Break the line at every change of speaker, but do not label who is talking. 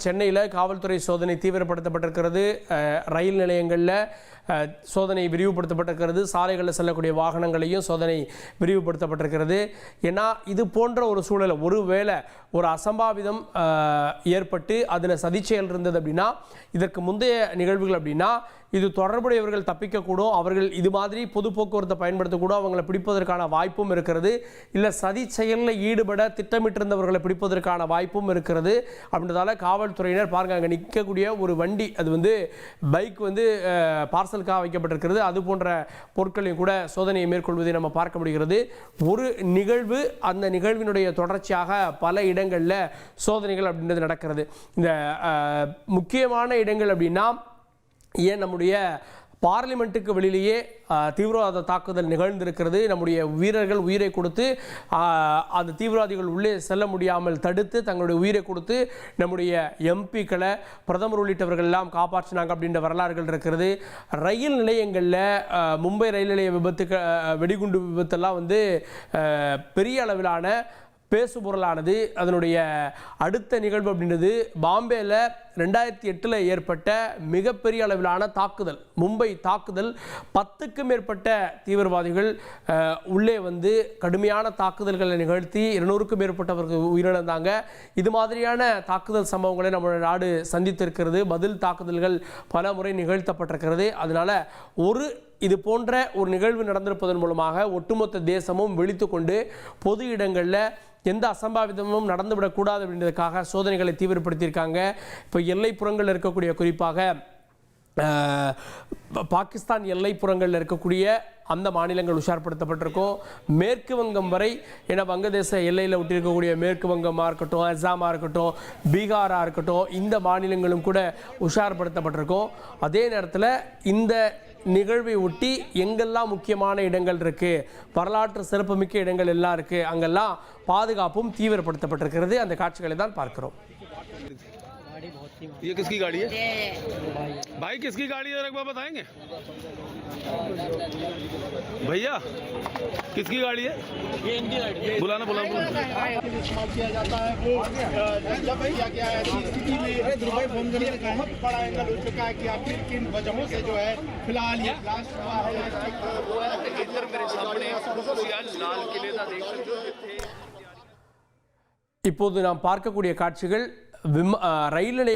சென்னையில் காவல்துறை சோதனை தீவிரப்படுத்தப்பட்டிருக்கிறது. ரயில் நிலையங்களில் சோதனை விரிவுபடுத்தப்பட்டிருக்கிறது. சாலைகளில் செல்லக்கூடிய வாகனங்களையும் சோதனை விரிவுபடுத்தப்பட்டிருக்கிறது. ஏன்னா இது போன்ற ஒரு சூழல், ஒருவேளை ஒரு அசம்பாவிதம் ஏற்பட்டு அதில் சதிச்செயல் இருந்தது அப்படின்னா, இதற்கு முந்தைய நிகழ்வுகள் அப்படின்னா இது தொடர்புடையவர்கள் தப்பிக்கக்கூடும், அவர்கள் இது மாதிரி பொது போக்குவரத்தை பயன்படுத்தக்கூடும், அவங்களை பிடிப்பதற்கான வாய்ப்பும் இருக்கிறது. இல்லை சதி செயலில் ஈடுபட திட்டமிட்டிருந்தவர்களை பிடிப்பதற்கான வாய்ப்பும் இருக்கிறது. அப்படின்றதால காவல்துறையினர் பாருங்க, அங்கே நிற்கக்கூடிய ஒரு வண்டி, அது வந்து பைக் வந்து பார்சலுக்காக வைக்கப்பட்டிருக்கிறது. அது போன்ற பொருட்களையும் கூட சோதனையை மேற்கொள்வதை நம்ம பார்க்க முடிகிறது. ஒரு நிகழ்வு, அந்த நிகழ்வினுடைய தொடர்ச்சியாக பல இடங்களில் சோதனைகள் அப்படின்றது நடக்கிறது. இந்த முக்கியமான இடங்கள் அப்படின்னா, ஏன் நம்முடைய பார்லிமெண்ட்டுக்கு வெளியிலேயே தீவிரவாத தாக்குதல் நிகழ்ந்திருக்கிறது. நம்முடைய வீரர்கள் உயிரை கொடுத்து அந்த தீவிரவாதிகள் உள்ளே செல்ல முடியாமல் தடுத்து தங்களுடைய உயிரை கொடுத்து நம்முடைய எம்பிக்களை, பிரதமர் உள்ளிட்டவர்கள் எல்லாம் காப்பாற்றினாங்க அப்படின்ற வரலாறுகள் இருக்கிறது. ரயில் நிலையங்களில் மும்பை ரயில் நிலைய விபத்துக்கு, வெடிகுண்டு விபத்தெல்லாம் வந்து பெரிய அளவிலான பேசுபொருளானது. அதனுடைய அடுத்த நிகழ்வு அப்படின்றது பாம்பேயில் 2008 ஏற்பட்ட மிகப்பெரிய அளவிலான தாக்குதல், மும்பை தாக்குதல். 10க்கும் மேற்பட்ட தீவிரவாதிகள் உள்ளே வந்து கடுமையான தாக்குதல்களை நிகழ்த்தி 200க்கும் மேற்பட்டவர்கள் உயிரிழந்தாங்க. இது மாதிரியான தாக்குதல் சம்பவங்களை நம்முடைய நாடு சந்தித்திருக்கிறது. பதில் தாக்குதல்கள் பல முறை நிகழ்த்தப்பட்டிருக்கிறது. அதனால இது போன்ற ஒரு நிகழ்வு நடந்திருப்பதன் மூலமாக ஒட்டுமொத்த தேசமும் விழித்து கொண்டு பொது இடங்களில் எந்த அசம்பாவிதமும் நடந்துவிடக்கூடாது அப்படின்றதுக்காக சோதனைகளை தீவிரப்படுத்தியிருக்காங்க. இப்போ எல்லைப்புறங்கள் இருக்கக்கூடிய, குறிப்பாக பாகிஸ்தான் எல்லைப்புறங்களில் இருக்கக்கூடிய அந்த மாநிலங்கள் உஷார்படுத்தப்பட்டிருக்கும். மேற்கு வங்கம் வரை, ஏன்னா வங்கதேச எல்லையில் விட்டிருக்கக்கூடிய மேற்கு வங்கமாக இருக்கட்டும், அசாமாக இருக்கட்டும், பீகாராக இருக்கட்டும், இந்த மாநிலங்களும் கூட உஷார்படுத்தப்பட்டிருக்கும். அதே நேரத்தில் இந்த நிகழ்வை ஒட்டி எங்கெல்லாம் முக்கியமான இடங்கள் இருக்குது, வரலாற்று சிறப்புமிக்க இடங்கள் எல்லாம் இருக்குது, அங்கெல்லாம் பாதுகாப்பும் தீவிரப்படுத்தப்பட்டிருக்கிறது. அந்த காட்சிகளை தான் பார்க்கிறோம்.
ये किसकी गाड़ी है? भाई किसकी गाड़ी है, एक बार बताएंगे भैया, किसकी गाड़ी है? ये इनकी गाड़ी है। बुलाना इस्तेमाल किया जाता है वो जब किया गया है स्थिति में दुबई फोन करने का बहुत बड़ा एंगल हो चुका है कि आखिर किन वजहों से जो है फिलहाल ये ब्लास्ट हुआ है। वो है इधर मेरे सामने लाल किले का देख सकते हो।
இப்போது நாம் பார்க்கக்கூடிய காட்சிகள் ரயில் நிலைய